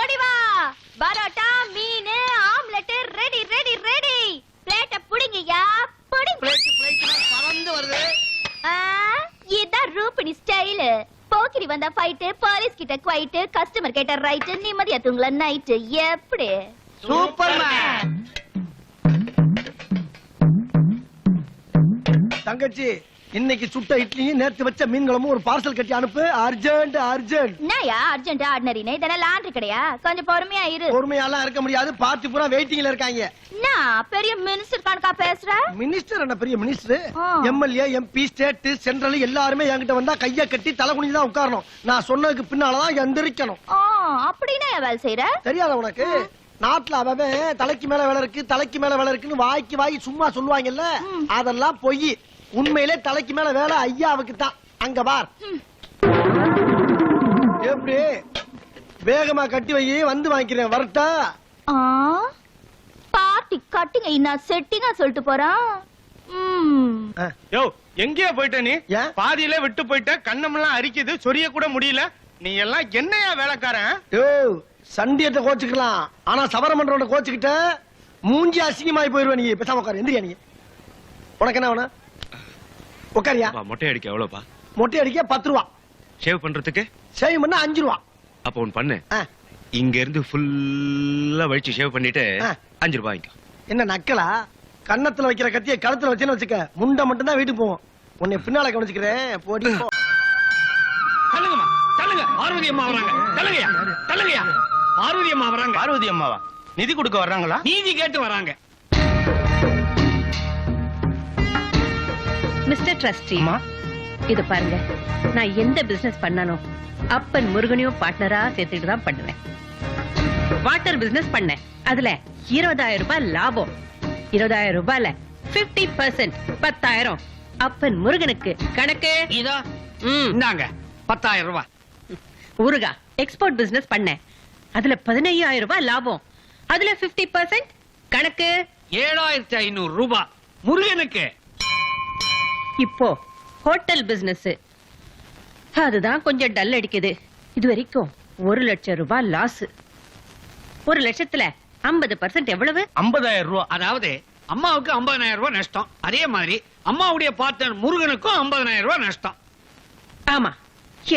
ஓடி வா. பரோட்டா, மீன், omelette ready ready ready. பிளேட்ட புடிங்கயா, புடிங்க. பிளேட் பறந்து வருது. இதான் ரூபினி ஸ்டைல். போக்கிரி வந்தா ஃபைட், போலீஸ் கிட்ட குவைட், கஸ்டமர் கேட்ட ரைட், நிம்மதியா தூங்கல நைட். எப்படி? சூப்பர்மேன். தங்கச்சி, இன்னைக்கு சுட்ட இட்லியும் நேத்து வச்ச மீன் குழம்பும் ஒரு பார்சல் கட்டி அனுப்பு. Urgent urgent. என்னயா அர்ஜென்ட் ஆர்டினரினே? இதெல்லாம் லாண்டரி கடையா? கொஞ்சம் பொறுமையா இரு. பொறுமையாலாம் இருக்க முடியாது. பார்ட்டி பூரா வெயிட்டிங்ல இருக்காங்க. நான் பெரிய மினிஸ்டர் கணக்கா பேசுற? மினிஸ்டர் என்ன பெரிய மினிஸ்டர்? ஆ. எம்எல்ஏ, எம்பி, ஸ்டேட், சென்ட்ரல் எல்லாருமே என்கிட்ட வந்தா கைய கட்டி தலை குனிஞ்சுதான் உட்காரணும். நான் சொன்னதுக்கு பின்னாலதான் எந்திரிக்கணும். அப்படின்னா வேலை செய்யற? தெரியாத உனக்கு? நாட்டுல அவன் தலைக்கு மேல வேலை இருக்கு, தலைக்கு மேல வேலை இருக்குன்னு வாய்க்கு வாய் சும்மா சொல்லுவாங்கல்ல, அதெல்லாம் பொய். உண்மையிலே தலைக்கு மேல வேலை ஐயாவுக்கு தான். அங்க பார். எப்படி வேகமா கட்டி வை, வந்து வாங்கிக்கிறேன். வரட்டா? பார்ட்டி கட்டிங்க இன்னா செட்டிங்கா சொல்லிட்டு போறான். யோ, எங்கேயா போயிட்ட நீ? ஏன்? பாதியில விட்டு போயிட்ட. கண்ணமெல்லாம் அரிக்குது, சொரிய கூட முடியல. நீ எல்லாம் என்னையா வேலைக்காரன்? யோ, சண்டியத்தை கோச்சுக்கலாம், ஆனா சவரமன்றோட கோச்சுக்கிட்ட மூஞ்சி அசிங்கமாயி போயிருவேன். நீ பேசாம உட்காரு. எந்திரியா நீ. உனக்கு என்ன வேணும்? உட்காரியா. மொட்டை அடிக்க எவ்வளவுப்பா? மொட்டை அடிக்க 10 ரூபா. ஷேவ் பண்றதுக்கு? சேவ் பண்ண 5 ரூபா. அப்ப ஒண்ணு பண்ணு, இங்க இருந்து ஃபுல்லா வழிச்சு ஷேவ் பண்ணிட்டு 5 ரூபாய் வாங்கிக்கோ. என்ன நக்கலா? கன்னத்துல வைக்கிற கத்திய கழுத்துல வச்சேன்னு வச்சுக்க, முண்டை மட்டும் தான் வீட்டுக்கு போவோம். உன்னை பின்னால கவனிச்சுக்கிறேன். போடி போ. தள்ளுங்கம்மா, தள்ளுங்க. பார்வதி அம்மா வராங்க. தள்ளுங்கயா, தள்ளுங்கயா. பார்வதி அம்மா வராங்க. பார்வதி அம்மாவா? நிதி கொடுக்க வர்றாங்களா? நீதி கேட்டு வராங்க. மிஸ்டர் ட்ரஸ்டி, இது பாருங்க, நான் எந்த பிசினஸ் பண்ணாலும் அப்பன் முருகனையும் பார்ட்னரா சேர்த்துட்டு தான் பண்ணுவேன். வாட்டர் பிசினஸ் பண்ணேன், அதுல 20,000 ரூபாய் லாபம். 20,000 ரூபாய்ல 50% 10,000 அப்பன் முருகனுக்கு. கணக்கு இதோ இந்தாங்க 10,000 ரூபாய். ஊருகா எக்ஸ்போர்ட் பிசினஸ் பண்ணேன், அதுல 15,000 ரூபாய் லாபம். அதுல 50% கணக்கு 7,500 ரூபாய் முருகனுக்கு. இப்போ ஹோட்டல் பிசினஸ், அதுதான் கொஞ்சம் டல் அடிக்குது. இது வரைக்கும் 1 லட்சம் ரூபாய் லாஸ். 1 லட்சத்துல 50% எவ்வளவு? 50,000 ரூபாய். அதாவது அம்மாவுக்கு 50,000 ரூபாய் நஷ்டம். அதே மாதிரி அம்மாவுடைய பார்ட்னர் முருகனுக்கும் 50,000 ரூபாய் நஷ்டம். ஆமா,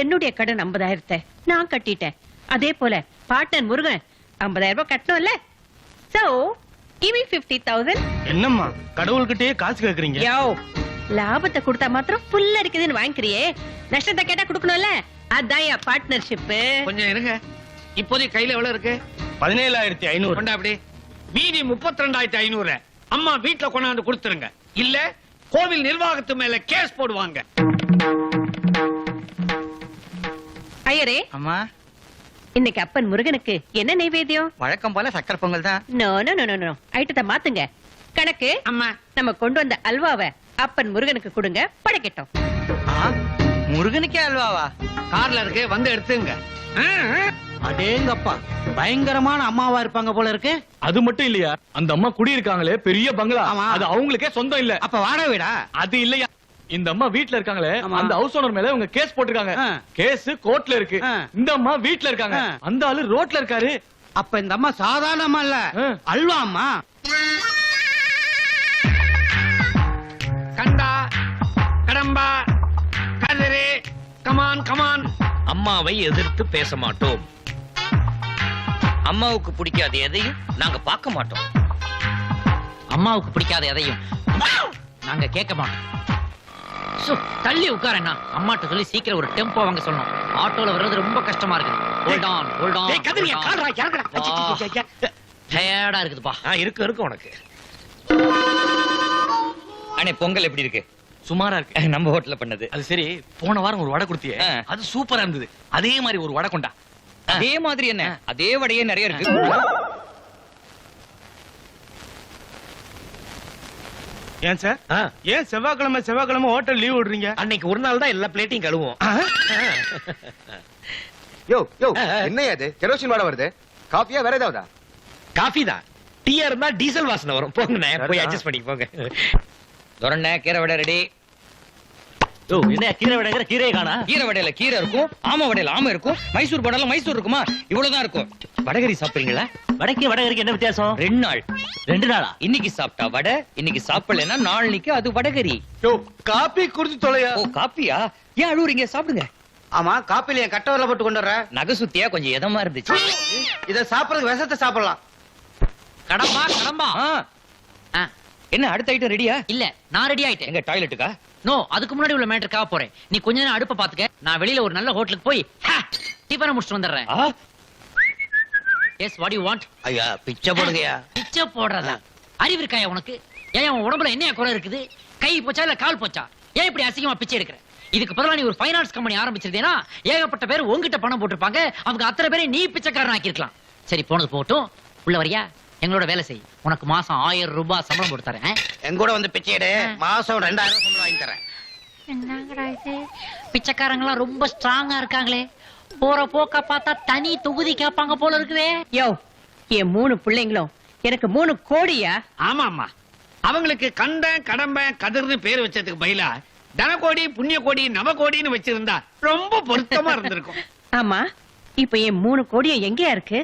என்னுடைய கடன் 50,000 நான் கட்டிட்டேன். அதே போல பார்ட்னர் முருகன் 50,000 ரூபாய் கட்டணும்ல. So give me 50,000. என்னம்மா கடவுள்கிட்டயே காசு கேக்குறீங்க? யோ, லாபத்தை கொடுத்தா மாத்திரம் புல்ல இருக்குதுன்னு வாங்கிக்கிறியே, நஷ்டத்தை கேட்டா கொடுக்கணும்ல. அதான் என் பார்ட்னர்ஷிப். கொஞ்சம் இருங்க. இப்போதைக்கு கையில எவ்வளவு இருக்கு? 17,500. கொண்டா அப்படி. மீதி 32,500 அம்மா வீட்டுல கொண்டாந்து கொடுத்துருங்க. இல்ல கோவில் நிர்வாகத்து மேல கேஸ் போடுவாங்க. ஐயரே, அம்மா, இன்னைக்கு அப்பன் முருகனுக்கு என்ன நைவேத்தியம்? வழக்கம் போல சக்கரை பொங்கல் தான். நோ நோ நோ நோ, ஐட்டத்தை மாத்துங்க. கணக்கு அம்மா, நம்ம கொண்டு வந்த அல்வாவை அப்பன் முருகனுக்கு கொடுங்க, படைக்கட்டும். முருகனுக்கே அல்வாவா? கார்ல இருக்கு, வந்து எடுத்துங்க. அடேங்கப்பா, பயங்கரமான அம்மாவா இருப்பாங்க போல இருக்கு. அது மட்டும் இல்லையா, அந்த அம்மா குடி இருக்காங்களே பெரிய பங்களா, ஆமா. அது அவங்களுக்கே சொந்தம் இல்ல. அப்ப வாடகை வீடா? அது இல்லையா, இந்த அம்மா வீட்ல இருக்காங்களே, ஆமா. அந்த ஹவுஸ் ஓனர் மேல இவங்க கேஸ் போட்டிருக்காங்க. கேஸ் கோர்ட்ல இருக்கு. இந்த அம்மா வீட்ல இருக்காங்க, அந்த ஆளு ரோட்ல இருக்காரு. அப்ப இந்த அம்மா சாதாரண அம்மா இல்ல, அல்வா அம்மா. கண்டா கடம்பா கதிரே, கமான் கமான். அம்மாவை எதிர்த்து பேச மாட்டோம். அம்மாவுக்கு பிடிக்காத எதையும் நாங்க பார்க்க மாட்டோம். அம்மாவுக்கு பிடிக்காத எதையும் நாங்க கேட்க மாட்டோம். தள்ளி உட்காரண்ணா, அம்மாட்ட சொல்லி சீக்கிரம் ஒரு டெம்போ வாங்க சொல்லணும். ஆட்டோல வர்றது ரொம்ப கஷ்டமா இருக்கு. Hold on hold on. டேய் கதிரியா, கால்ரா இறங்கடா. டயர்டா இருக்குதுப்பா. இருக்கு உனக்கு. அண்ணே, பொங்கல் எப்படி இருக்கு? சுமாரா இருக்கு. நம்ம ஹோட்டல்ல பண்ணது. அது சரி, போன வாரம் ஒரு வடை கொடுத்தியே, அது சூப்பரா இருந்தது. அதே மாதிரி ஒரு வடை கொண்டா. அதே மாதிரி என்ன, அதே வடையே நிறைய இருக்கு. ஏன் சார், ஏன் செவ்வாய்க்கிழமை ஹோட்டல் லீவ் விடுறீங்க? அன்னைக்கு ஒரு நாள் தான் எல்லா பிளேட்டையும் கழுவோம். யோ யோ, என்னையா இது? கெரோசின் வாடை வருது. காஃபியா வேற ஏதாவதா? காஃபி தான். டீயா இருந்தா டீசல் வாசனை வரும். போங்க, போய் அட்ஜஸ்ட் பண்ணி போங்க. துரண்ண கீரை வடை ரெடி. என்ன கீரை விடங்கிற கீரையை காணா? கீரை வடையில கீரை இருக்கும், ஆமை வடையில ஆமை இருக்கும், மைசூர் படம்ல மைசூர் இருக்குமா? இவ்வளவுதான் இருக்கும். வடகரி சாப்பிடுறீங்களா? வடகரிக்கு என்ன வித்தியாசம்? 2 நாள். 2 நாளா? இன்னைக்கு சாப்பிட்டா வடை, இன்னைக்கு சாப்பிடலன்னா நாளைக்கு அது வடகரி. காப்பி குடிச்சு தொலையா. ஓ காப்பியா? ஏன் அழுவுறீங்க? சாப்பிடுங்க. ஆமா காப்பில என் கட்டவரில் போட்டு கொண்டு வர. நகசுத்தியா கொஞ்சம் இதமா இருந்துச்சு. இத சாப்பிடறதுக்கு விஷத்தை சாப்பிடலாம். கடம்பா கடம்பா ஆ, ஆ, என்ன அடுத்த ஐட்டம் ரெடியா? இல்ல நான் ரெடி ஆயிட்டேன். எங்க டாய்லெட்டுக்கா? நோ, அதுக்கு முன்னாடி உள்ள மேட்டருக்காக போறேன். நீ கொஞ்ச நேரம் அடுப்ப பாத்துக்க, நான் வெளியில ஒரு நல்ல ஹோட்டலுக்கு போய் டிஃபனை முடிச்சுட்டு வந்துடுறேன். ஆ, எஸ், வாட் யூ வாண்ட்? ஐயா பிச்சை போடுங்கயா. பிச்சை போடுறதா? அறிவு இருக்காயா உனக்கு? ஏன் உன் உடம்புல என்ன குறை இருக்குது? கை போச்சா இல்ல கால் போச்சா? ஏன் இப்படி அசிங்கமா பிச்சை எடுக்கிற? இதுக்கு பதிலா நீ ஒரு ஃபைனான்ஸ் கம்பெனி ஆரம்பிச்சிருந்தேனா ஏகப்பட்ட பேர் உன்கிட்ட பணம் போட்டிருப்பாங்க. அவங்க அத்தனை பேரை நீ பிச்சைக்காரன் ஆக்கியிருக்கலாம். சரி, போனது போட்டும், உள்ள வரியா? எங்களோட வேலை செய், உனக்கு மாசம் 1000 ரூபாய் சம்பளம் போட்டு தரேன். என் கூட வந்து பிச்சை எடு, மாசம் 2000 சம்பளம் வாங்கி தரேன். என்னங்கடா இது, பிச்சைக்காரங்களாம் ரொம்ப ஸ்ட்ராங்கா இருக்காங்களே. போற போக்க பார்த்தா தனி தொகுதி கேட்பாங்க போல இருக்குதே. யோ, என் 3 பிள்ளைங்களும் எனக்கு 3 கோடியா? ஆமா ஆமா, அவங்களுக்கு கண்டன் கடம்பன் கதிர்னு பேர் வச்சதுக்கு பதிலா தனகோடி புண்ணிய கோடி நவகோடின்னு வச்சிருந்தா ரொம்ப பொருத்தமா இருந்திருக்கும். ஆமா, இப்ப என் 3 கோடியும் எங்கயா இருக்கு?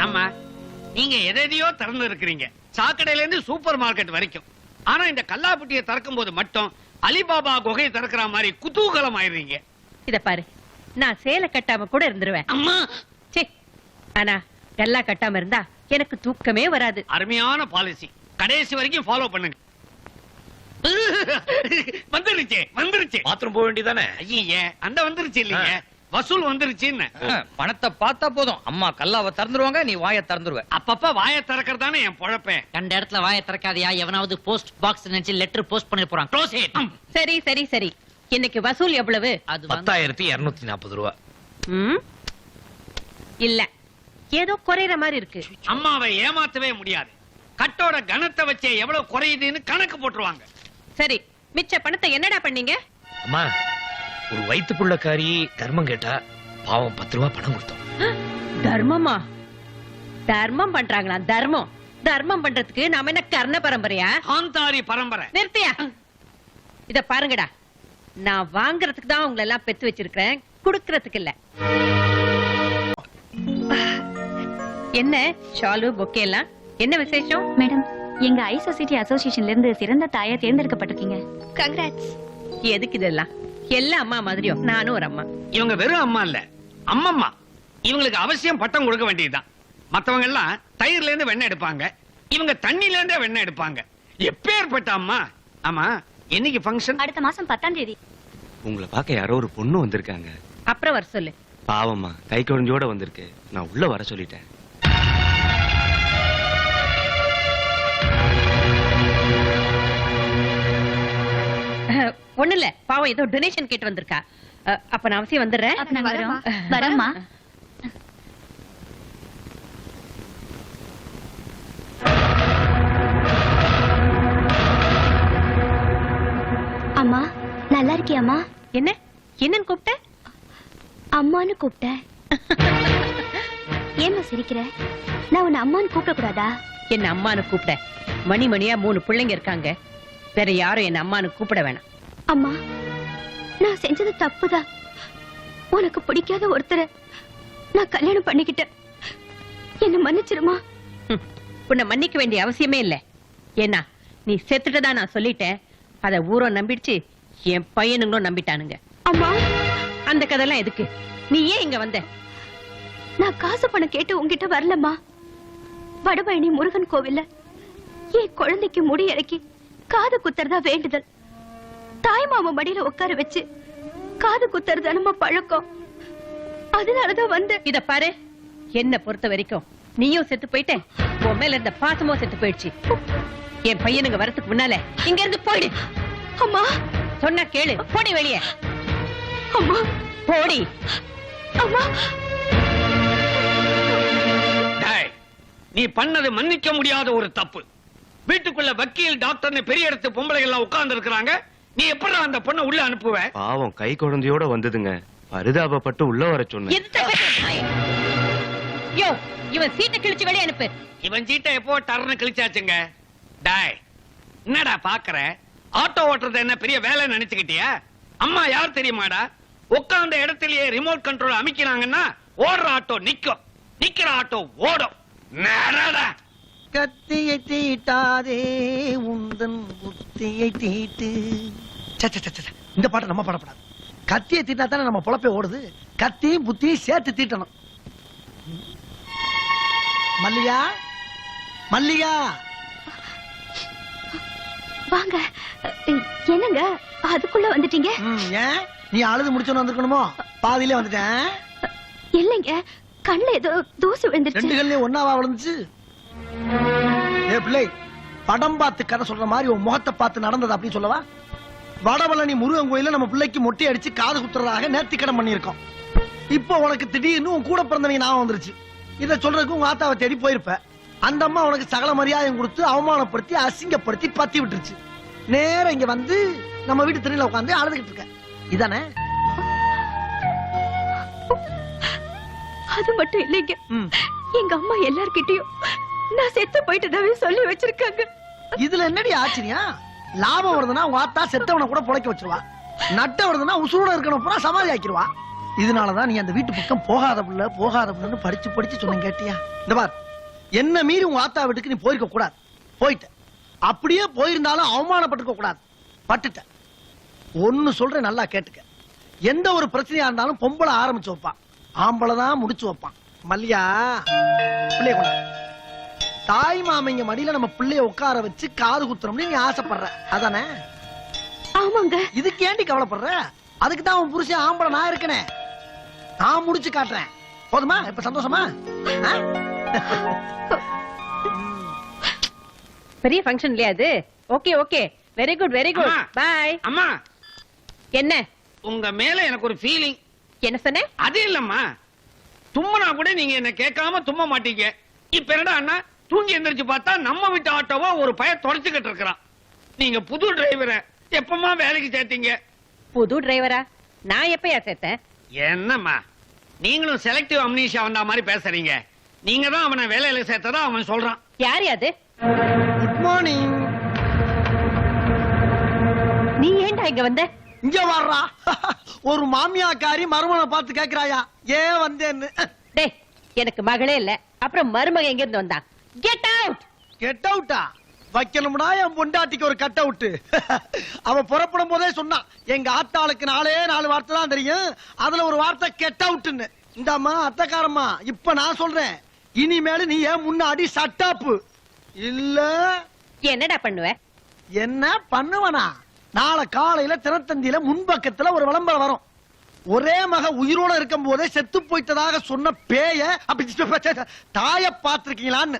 ஆமா, நீங்க எதையோ திறந்து இருக்கிறீங்க, சாக்கடையில இருந்து சூப்பர் மார்க்கெட் வரைக்கும். ஆனா இந்த கல்லாப்பட்டியை திறக்கும் போது மட்டும் அலிபாபா குகையை திறக்கிற மாதிரி குதூகலம் ஆயிடுறீங்க. இத பாரு, நான் சேலை கட்டாம கூட இருந்துருவேன். அம்மா, சே, ஆனா கல்லா கட்டாம இருந்தா எனக்கு தூக்கமே வராது. அருமையான பாலிசி, கடைசி வரைக்கும் ஃபாலோ பண்ணுங்க. வந்துருச்சு வந்துருச்சு. பாத்ரூம் போக வேண்டியதானே? ஐயே, அந்த வந்துருச்சு இல்லைங்க, வசூல் வந்துருச்சுன்னு. பணத்தை பார்த்தா போதும், அம்மா கல்லாவை திறந்துருவாங்க, நீ வாயை திறந்துருவ. அப்பப்ப வாயை திறக்கிறதானே என் பொழப்பேன். கண்ட இடத்துல வாயை திறக்காதயா, எவனாவது போஸ்ட் பாக்ஸ் நினைச்சு லெட்டர் போஸ்ட் பண்ணி போறான். Close it. சரி சரி சரி, இன்னைக்கு வசூல் எவ்வளவு? அது வந்து 10,240 ரூபா. ம்? இல்ல, ஏதோ குறையிற மாதிரி இருக்கு. அம்மாவை ஏமாத்தவே முடியாது. கட்டோட கனத்தை வச்சே எவ்வளவு குறையுதுன்னு கணக்கு போட்டுருவாங்க. சரி, மிச்ச பணத்தை என்னடா பண்ணீங்க? அம்மா, ஒரு வயிற்றுப்புள்ளக்காரி தர்மம் கேட்டா பாவம் 10 ரூபா பணம் கொடுத்தோம். தர்மமா? தர்மம் பண்றாங்களா? தர்மம் தர்மம் பண்றதுக்கு நாம என்ன கர்ண பரம்பரையா? காந்தாரி பரம்பரை. நிறுத்தியா? இத பாருங்கடா, நான் வாங்குறதுக்கு தான் உங்களை எல்லாம் பெத்து வச்சிருக்கிறேன், குடுக்கறதுக்கு இல்ல. என்ன ஷாலு பொக்கே எல்லாம் என்ன விசேஷம்? மேடம், எங்க ஐ சொசைட்டி அசோசியேஷன்ல இருந்து சிறந்த தாயா தேர்ந்தெடுக்கப்பட்டிருக்கீங்க. கங்க்ராட்ஸ். எதுக்கு இதெல்லாம்? எல்லா அம்மா மாதிரியும் நானும் ஒரு அம்மா. இவங்க வெறும் அம்மா இல்ல, அம்மம்மா. இவங்களுக்கு அவசியம் பட்டம் கொடுக்க வேண்டியதுதான். மத்தவங்க எல்லாம் தயிர்ல இருந்து வெண்ணெய் எடுப்பாங்க, இவங்க தண்ணில இருந்தே வெண்ணெய் எடுப்பாங்க. எப்பேற்பட்ட அம்மா. ஆமா, என்னைக்கு ஃபங்க்ஷன்? அடுத்த மாசம் 10ஆம் தேதி. உங்களை பார்க்க யாரோ ஒரு பொண்ணு வந்திருக்காங்க. அப்புறம் வர சொல்லு. பாவம்மா, கை குழந்தையோட வந்திருக்கு. நான் உள்ள வர சொல்லிட்டேன். ஒண்ணு இல்ல, பாவம் ஏதோ டொனேஷன் கேட்டு வந்திருக்கா. அப்ப நான் அவசியம் வந்துடுறேன். அப்ப நாங்க வரோம். வரேம்மா. அம்மா, நல்லா இருக்கியாம்மா? என்ன என்னன்னு கூப்பிட்ட? அம்மான்னு கூப்பிட்டேன். ஏம்மா சிரிக்கிற? நான் உன்னை அம்மான்னு கூப்பிடக்கூடாதா? என்ன அம்மான்னு கூப்பிட? மணி மணியா 3 பிள்ளைங்க இருக்காங்க, வேற யாரும் என்ன அம்மான்னு கூப்பிட வேணாம். அம்மா, நான் செஞ்சது தப்புதான். உனக்கு பிடிக்காத ஒருத்தரை நான் கல்யாணம் பண்ணிக்கிட்டேன். என்ன மன்னிச்சிருமா? உன்னை மன்னிக்க வேண்டிய அவசியமே இல்ல. ஏன்னா நீ செத்துட்டதா நான் சொல்லிட்டேன். அத ஊரும் நம்பிடுச்சு, என் பையனுங்களும் நம்பிட்டானுங்க. அம்மா, அந்த கதையெல்லாம் எதுக்கு? நீ ஏன் இங்க வந்த? நான் காசு பணம் கேட்டு உங்ககிட்ட வரலம்மா. வடபழனி முருகன் கோவில்ல என் குழந்தைக்கு முடி இறக்கி காது குத்துறதா வேண்டுதல். தாய் மாமா மடியில உட்கார வச்சு காது குத்துறதா நம்ம பழக்கம். அதனாலதான் வந்து. இத பாரு, என்ன பொறுத்த வரைக்கும் நீயும் செத்து போயிட்ட, உன் மேல இருந்த பாசமும் செத்து போயிடுச்சு. என் பையனுங்க வரதுக்கு முன்னால இங்க இருந்து போயிடு. அம்மா, சொன்னா கேளு, போடி வெளியே. அம்மா, போடி. அம்மா, டேய், நீ பண்ணது மன்னிக்க முடியாத ஒரு தப்பு. வீட்டுக்குள்ள வக்கீல் டாக்டர்னு பெரிய இடத்து பொம்பளைகள் எல்லாம் உட்கார்ந்து இருக்கிறாங்க. நீ எப்படி அந்த பொண்ணை உள்ள அனுப்புவ? பாவம் கை குழந்தையோட வந்ததுங்க, பரிதாபப்பட்டு உள்ள வர சொன்னேன். எதுக்கு நாயே? யோ, இவன் சீட்டை கிழிச்சு வெளியே அனுப்பு. இவன் சீட்டை எப்போ டர்னு கிழிச்சாச்சுங்க. டாய், என்னடா பாக்குற? ஆட்டோ ஓட்டுறது என்ன பெரிய வேலை நினைச்சுக்கிட்டியா? அம்மா யார் தெரியுமாடா? உட்கார்ந்த இடத்திலேயே ரிமோட் கண்ட்ரோல் அமைக்கிறாங்கன்னா ஓடுற ஆட்டோ நிக்கும், நிக்கிற ஆட்டோ ஓடும். நடடா. கத்தியை தீட்டாதே உந்தன் புத்தியை தீட்டு. சே, சே, சே, சே. இந்த பாட்டை நம்ம பாடப்படாது. கத்தியை தீட்டா தானே நம்ம பொழப்பே ஓடுது. கத்தியும் புத்தியும் சேர்த்து தீட்டணும். மல்லிகா, மல்லிகா, வாங்க. என்னங்க அதுக்குள்ள வந்துட்டீங்க? ஏன் நீ அழுது முடிச்சோன்னு வந்திருக்கணுமோ? பாதியிலே வந்துட்டேன். இல்லைங்க, கண்ணுல ஏதோ தூசு ரெண்டு விழுந்துருச்சு. கல்லையும் ஒன்னாவா விழுந்துச்சு? ஏ பிள்ளை, படம் பார்த்து கதை சொல்ற மாதிரி உன் முகத்தை பார்த்து நடந்தது அப்படின்னு சொல்லவா? வடபழனி முருகன் கோயில நம்ம பிள்ளைக்கு மொட்டை அடிச்சு காது குத்துறதாக நேர்த்திக்கடன் பண்ணியிருக்கோம். இப்போ உனக்கு திடீர்னு உன் கூட பிறந்தவங்க ஞாபகம் வந்துருச்சு. இதை சொல்றதுக்கு உங்க ஆத்தாவை தேடி போயிருப்ப. அந்த அம்மா உனக்கு சகல மரியாதையும் கொடுத்து அவமானப்படுத்தி அசிங்கப்படுத்தி பத்தி விட்டுருச்சு. நேரம் இங்க வந்து நம்ம வீட்டு திரையில உட்காந்து அழுதுகிட்டு இருக்க. இதானே? அது மட்டும் இல்லைங்க, எங்க அம்மா எல்லார்கிட்டயும் நான் செத்து போயிட்டதாவே சொல்லி வச்சிருக்காங்க. இதுல என்னடி ஆச்சரியம்? லாபம் வருதுன்னா உங்க ஆத்தா செத்தவனை கூட புழைக்க வச்சிருவா, நட்ட வருதுன்னா உசுரோட இருக்கணும் பூரா சமாதி ஆக்கிடுவா. இதனாலதான் நீ அந்த வீட்டு பக்கம் போகாத புள்ளன்னு படிச்சு படிச்சு சொன்ன கேட்டியா? இந்த பார், என்ன மீறி உங்க ஆத்தா வீட்டுக்கு நீ போயிருக்க கூடாது. போயிட்ட. அப்படியே போயிருந்தாலும் அவமானப்பட்டிருக்க கூடாது. பட்டுட்ட. ஒன்னு சொல்றேன், நல்லா கேட்டுக்க. எந்த ஒரு பிரச்சனையா இருந்தாலும் பொம்பளை ஆரம்பிச்சு வைப்பான், ஆம்பளை தான் முடிச்சு வைப்பான். மல்லியா, பிள்ளைய கொண்டா. தாய் மாமைங்க மடியில நம்ம பிள்ளைய உட்கார வச்சு காது குத்துறோம்னு நீ ஆசைப்படுற, அதானே? ஆமாங்க. இதுக்கு ஏண்டி கவலைப்படுற? அதுக்கு தான் உன் புருஷன் ஆம்பளை நான் இருக்கனே. நான் முடிச்சு காட்டுறேன். போதுமா? இப்ப சந்தோஷமா? பெரிய ஃபங்க்ஷன் இல்லையா அது? Okay okay, very good very good. அம்மா. பை. அம்மா, என்ன உங்க மேல எனக்கு ஒரு ஃபீலிங். என்ன சொன்ன? அது இல்லம்மா, தும்முனா கூட நீங்க என்ன கேட்காம தும்ம மாட்டீங்க. இப்ப என்னடா அண்ணா, தூங்கி எந்திரிச்சு பார்த்தா நம்ம வீட்டு ஆட்டோவா ஒரு பைய தொடச்சுக்கிட்டு இருக்கிறான். நீங்க புது டிரைவரை எப்பமா வேலைக்கு சேர்த்தீங்க? புது டிரைவரா? நான் எப்பயா சேர்த்தேன்? என்னம்மா, நீங்களும் செலக்டிவ் அம்னீஷியா வந்தா மாதிரி பேசுறீங்க. நீங்க தான் அவனை வேலையில சேர்த்ததா அவன் சொல்றான். யார் அது? Good morning. நீ ஏன்டா இங்க வந்த? இங்க வர்றா. ஒரு மாமியாக்காரி மருமனை பார்த்து கேக்குறாயா ஏன் வந்தேன்னு. டேய், எனக்கு மகளே இல்ல, அப்புறம் மருமக எங்க இருந்து வந்தா? Get out. கெட் அவுட்டா? வைக்கணும்னா என் பொண்டாட்டிக்கு ஒரு கட் அவுட். அவ புறப்படும் போதே சொன்னா, எங்க ஆத்தாளுக்கு 4 வார்த்தை தான் தெரியும், அதுல ஒரு வார்த்தை கெட் அவுட்னு. இந்தாம்மா அத்தக்காரம்மா, இப்ப நான் சொல்றேன், இனிமேல் நீ ஏன் முன்னாடி சட்டாப்பு இல்ல. என்னடா பண்ணுவ? என்ன பண்ணுவனா? நாளை காலையில தினத்தந்தியில முன்பக்கத்துல ஒரு விளம்பரம் வரும். ஒரே மக உயிரோட இருக்கும் போதே செத்து போயிட்டதாக சொன்ன பேய அப்படி தாய பாத்திருக்கீங்களான்னு.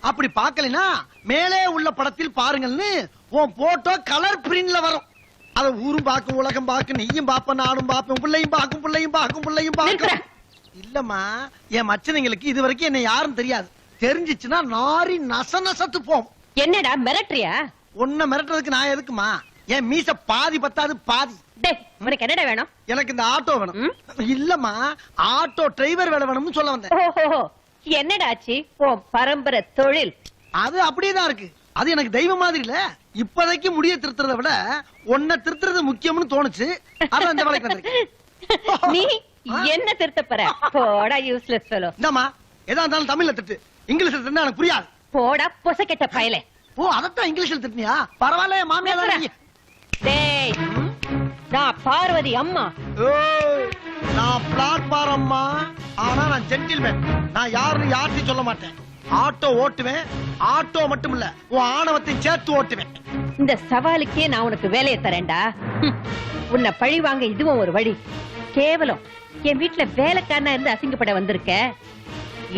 அப்படி பார்க்கலனா மேலே உள்ள படத்தில் பாருங்கள்னு உன் போட்டோ கலர் பிரிண்ட்ல வரும். அத ஊரும் பாக்கும், உலகம் பாக்கும், நீயும் பாப்ப, நானும் பாப்பேன், பிள்ளையும் பாக்கும், பிள்ளையும் பாக்கும், பிள்ளையும் பாக்கும். இல்லம்மா, என் மச்சனைங்களுக்கு இது வரைக்கும் என்ன யாரும் தெரியாது. தெரிஞ்சிச்சுன்னா நாரி நச நசத்து போம். என்னடா மிரட்டுறியா? உன்னை மிரட்டுறதுக்கு நான் எதுக்குமா? என் மீச பாதி பத்தாது பாதி. டேய், உனக்கு என்னடா வேணும்? எனக்கு இந்த ஆட்டோ வேணும். இல்லம்மா, ஆட்டோ டிரைவர் வேலை வேணும்னு சொல்ல வந்தேன். ஓஹோ, என்னடா ஆச்சு உன் பரம்பரை தொழில்? அது அப்படியேதான் இருக்கு. அது எனக்கு தெய்வம் மாதிரி இல்ல. இப்போதைக்கு முடிய திருத்துறதை விட உன்னை திருத்துறது முக்கியம்னு தோணுச்சு. அதான் இந்த வேலைக்கு வந்திருக்கேன். நீ என்ன திருத்த போற? போடா யூஸ்லெஸ் ஃபெலோ. இந்தாம்மா, எதா இருந்தாலும் தமிழ்ல திட்டு, இங்கிலீஷ்ல திட்டு எனக்கு புரியாது. போடா பொசக்கெட்ட பயலே. ஓ, அதத்தான் இங்கிலீஷ்ல திட்டினியா? பரவாயில்ல, என் மாமியார் தான் நீங்க. டேய், நான் பார்வதி அம்மா. ஏய், நான் பிளாட்பார் அம்மா. ஆனா நான் ஜென்டில்மேன். நான் யாருன்னு யார்த்தையும் சொல்ல மாட்டேன். ஆட்டோ ஓட்டுவேன். ஆட்டோ மட்டும் இல்ல, உன் ஆணவத்தையும் சேர்த்து ஓட்டுவேன். இந்த சவாலுக்கே நான் உனக்கு வேலையை தரேன்டா. உன்னை பழி வாங்க இதுவும் ஒரு வழி. கேவலம் என் வீட்டுல வேலைக்காரனா இருந்து அசிங்கப்பட வந்திருக்க.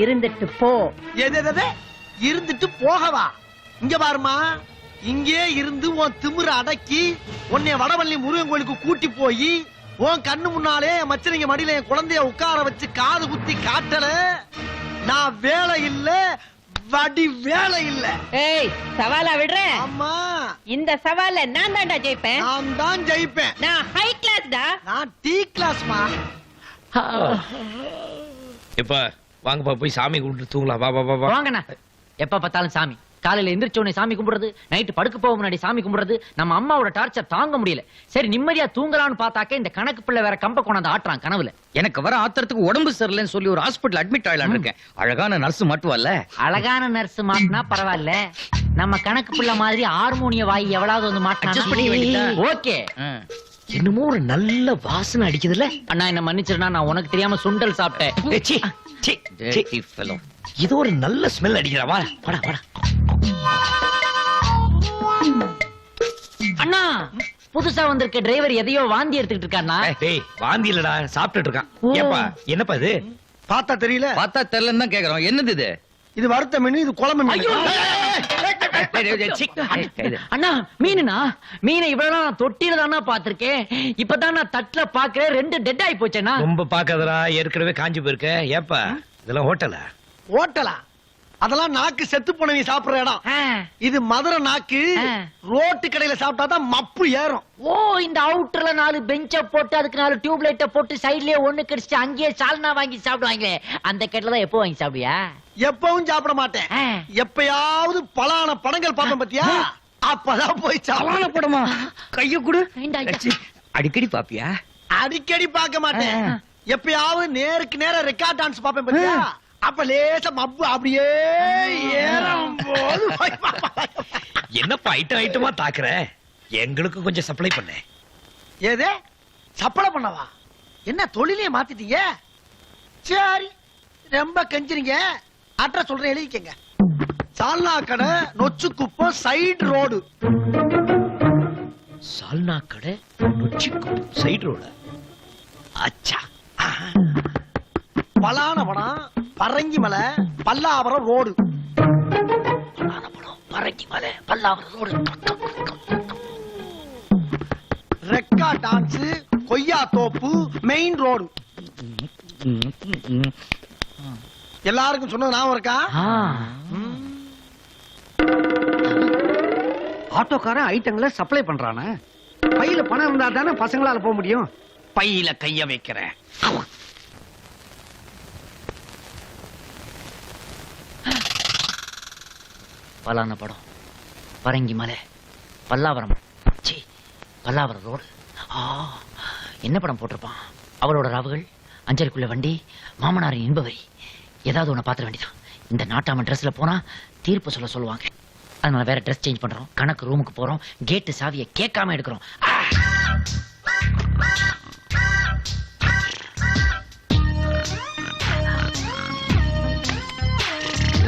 இருந்துட்டு போ. எது இருந்துட்டு போகவா? இங்க பாருமா, இங்கே இருந்து உன் திமிர அடக்கி உன்னை வடவள்ளி முருகன் கோயிலுக்கு கூட்டி போய் உன் கண்ணு முன்னாலே என் மச்சனிங்க மடியில என் குழந்தைய உட்கார வச்சு காது குத்தி காட்டல. நான் வேலை இல்ல வடி வேலை இல்ல. ஏய் சவாலா விடுறேன். ஆமா, இந்த சவால்ல நான் தான்டா ஜெயிப்பேன். நான் தான் ஜெயிப்பேன். நான் ஹை கிளாஸ் டா. நான் டீ கிளாஸ்மா. இப்ப வாங்கப்பா போய் சாமி கும்பிட்டு தூங்கலாம். வா வா வா வா. வாங்கண்ணா. எப்ப பார்த்தாலும் சாமி. காலையில எந்திரிச்ச உடனே சாமி கும்பிடுறது, நைட்டு படுக்க போக முன்னாடி சாமி கும்பிடுறது, நம்ம அம்மாவோட டார்ச்சர் தாங்க முடியல. சரி நிம்மதியா தூங்கலாம்னு பார்த்தாக்க இந்த கணக்கு பிள்ளை வேற கம்ப கொண்டாந்து ஆட்டுறான் கனவுல. எனக்கு வர ஆத்திரத்துக்கு உடம்பு சரியில்லைன்னு சொல்லி ஒரு ஹாஸ்பிடல் அட்மிட் ஆயிடலாம் இருக்கேன். அழகான நர்ஸ் மாட்டுவல்ல. அழகான நர்ஸ் மாட்டினா பரவாயில்ல, நம்ம கணக்கு பிள்ளை மாதிரி ஹார்மோனிய வாய் எவ்வளவு வந்து Adjust பண்ணிக்க வேண்டியதா? மாட்டான். ஓகே. என்னமோ ஒரு நல்ல வாசனை அடிக்குதுல்ல. அண்ணா என்ன மன்னிச்சிருந்தா, நான் உனக்கு தெரியாம சுண்டல் சாப்பிட்டேன். Dirty fellow. இது ஒரு நல்ல ஸ்மெல் அடிக்கிறா. வா வாடா வாடா. அண்ணா புதுசா வந்திருக்க டிரைவர் எதையோ வாந்தி எடுத்துக்கிட்டு இருக்காருண்ணா. டேய் வாந்தி இல்லடா, சாப்பிட்டுட்டு இருக்கான். ஓ. ஏப்பா என்னப்பா இது? பார்த்தா தெரியல. பார்த்தா தெரியலன்னு தான் கேக்குறோம். என்னது இது? இது வறுத்த மீன், இது குழம்பு மீன். ஐயோ. அண்ணா மீனுண்ணா. மீனை இவ்வளவு நாள் நான் தொட்டில தானா பாத்திருக்கேன். இப்பதான் நான் தட்டுல பாக்குறேன், 2 டெட் ஆயி போச்சேண்ணா. ரொம்ப பாக்காதடா, ஏற்கனவே காஞ்சி போயிருக்க. ஏப்பா இதெல்லாம் ஹோட்டலா? ஓட்டலா? அதெல்லாம் நாக்கு செத்து போனவங்க சாப்பிடுற இடம். ஆ. இது மதுரை நாக்கு. ஆ. ரோட்டு கடையில சாப்பிட்டாதான் மப்பு ஏறும். ஓ இந்த அவுட்டர்ல 4 பெஞ்ச போட்டு அதுக்கு 4 டியூப் லைட்ட போட்டு சைடுலயே ஒண்ணு கடிச்சிட்டு அங்கேயே சால்னா வாங்கி சாப்பிடுவாங்களே, அந்த கடையில தான் எப்போ வாங்கி சாப்பிடுவியா? எப்பவும் சாப்பிட மாட்டேன். ஆ. எப்பயாவது பலான படங்கள் பார்ப்பேன் பத்தியா, அப்பதான் போய் சாப்பிட. படமா? கைய கொடு. ஏண்டா ஐயா? அடிக்கடி பாப்பியா? அடிக்கடி பார்க்க மாட்டேன். ஆ. எப்பயாவது நேருக்கு நேர ரெக்கார்ட் டான்ஸ் பார்ப்பேன் பத்தியா, அப்ப லேசா மப்பு அப்படியே ஏறும் போது போய் பார்ப்பேன். என்னப்பா ஐட்டம் ஐட்டமா தாக்குற? எங்களுக்கு கொஞ்சம் சப்ளை பண்ண. ஏதே சப்பளை பண்ணவா? என்ன தொழிலே மாத்திட்டீங்க? சரி ரொம்ப கெஞ்சுறீங்க. அட்ரஸ் சொல்றேன், எழுதிக்கங்க. சால்னா கடை, நொச்சு குப்பம், சைடு ரோடு. சால்னா கடை, நொச்சிக்குப்பம், சைடு ரோடு. அச்சா. பலான படம், பரங்கி மலை, பல்லாவரம் ரோடு. பறக்கி மலை பல்லாவரம் ரோடு. ரெக்கா டான்ஸ், கொய்யா தோப்பு, மெயின் ரோடு. எல்லாருக்கும் சொன்னது ஞாபகம் இருக்கா? ஆட்டோக்காரன் ஐட்டங்களை சப்ளை பண்றானே. பையில பணம் இருந்தா தானே பசங்களால போக முடியும். பையில கைய வைக்கிறேன். பலான படம், பரங்கி மலை, பல்லாவரம், சீ, பல்லாவரம் ரோடு. என்ன படம் போட்டிருப்பான்? அவளோட ராவுகள், அஞ்சலுக்குள்ள வண்டி, மாமனாரின் இன்பவரி. ஏதாவது ஒண்ணு பாத்திர வேண்டியதான். இந்த நாட்டாம ட்ரெஸ்ல போனா தீர்ப்பு சொல்லுவாங்க. அதனால வேற ட்ரெஸ் சேஞ்ச் பண்றோம். கணக்கு ரூமுக்கு போறோம். கேட்டு சாவியை கேட்காம எடுக்கிறோம்.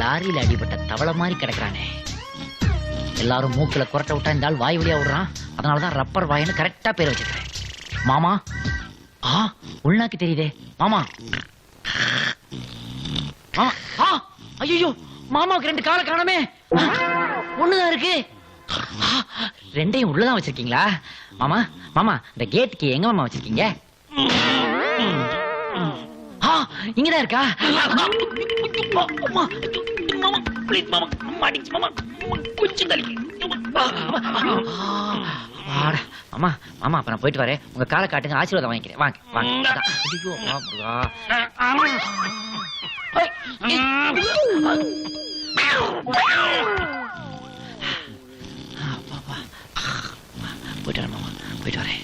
லாரியில அடிபட்ட தவளை மாதிரி கிடக்குறானே. எல்லாரும் மூக்குல குரட்டை விட்டா இந்த ஆள் வாய் வழியா விடுறான். அதனாலதான் ரப்பர் வாயின்னு கரெக்டா பேர் வச்சிருக்கேன். மாமா, உள்நாக்கு தெரியுதே மாமா. ஐயோ மாமாவுக்கு 2 காலை காணமே. ஒண்ணுதான் இருக்கு. 2ஐயும் உள்ளதான் வச்சிருக்கீங்களா? மாமா மாமா, இந்த கேட்டுக்கு எங்க மாமா வச்சிருக்கீங்க? இங்கதான் இருக்கா? மாமா மாமா, அப்ப நான் போயிட்டு வரேன். உங்க காலை காட்டுங்க, ஆசீர்வாதம் வாங்கிக்கிறேன். வாங்க வாங்க. ஐயோ போயிட்டு வரேன் மாமா, போயிட்டு வரேன்.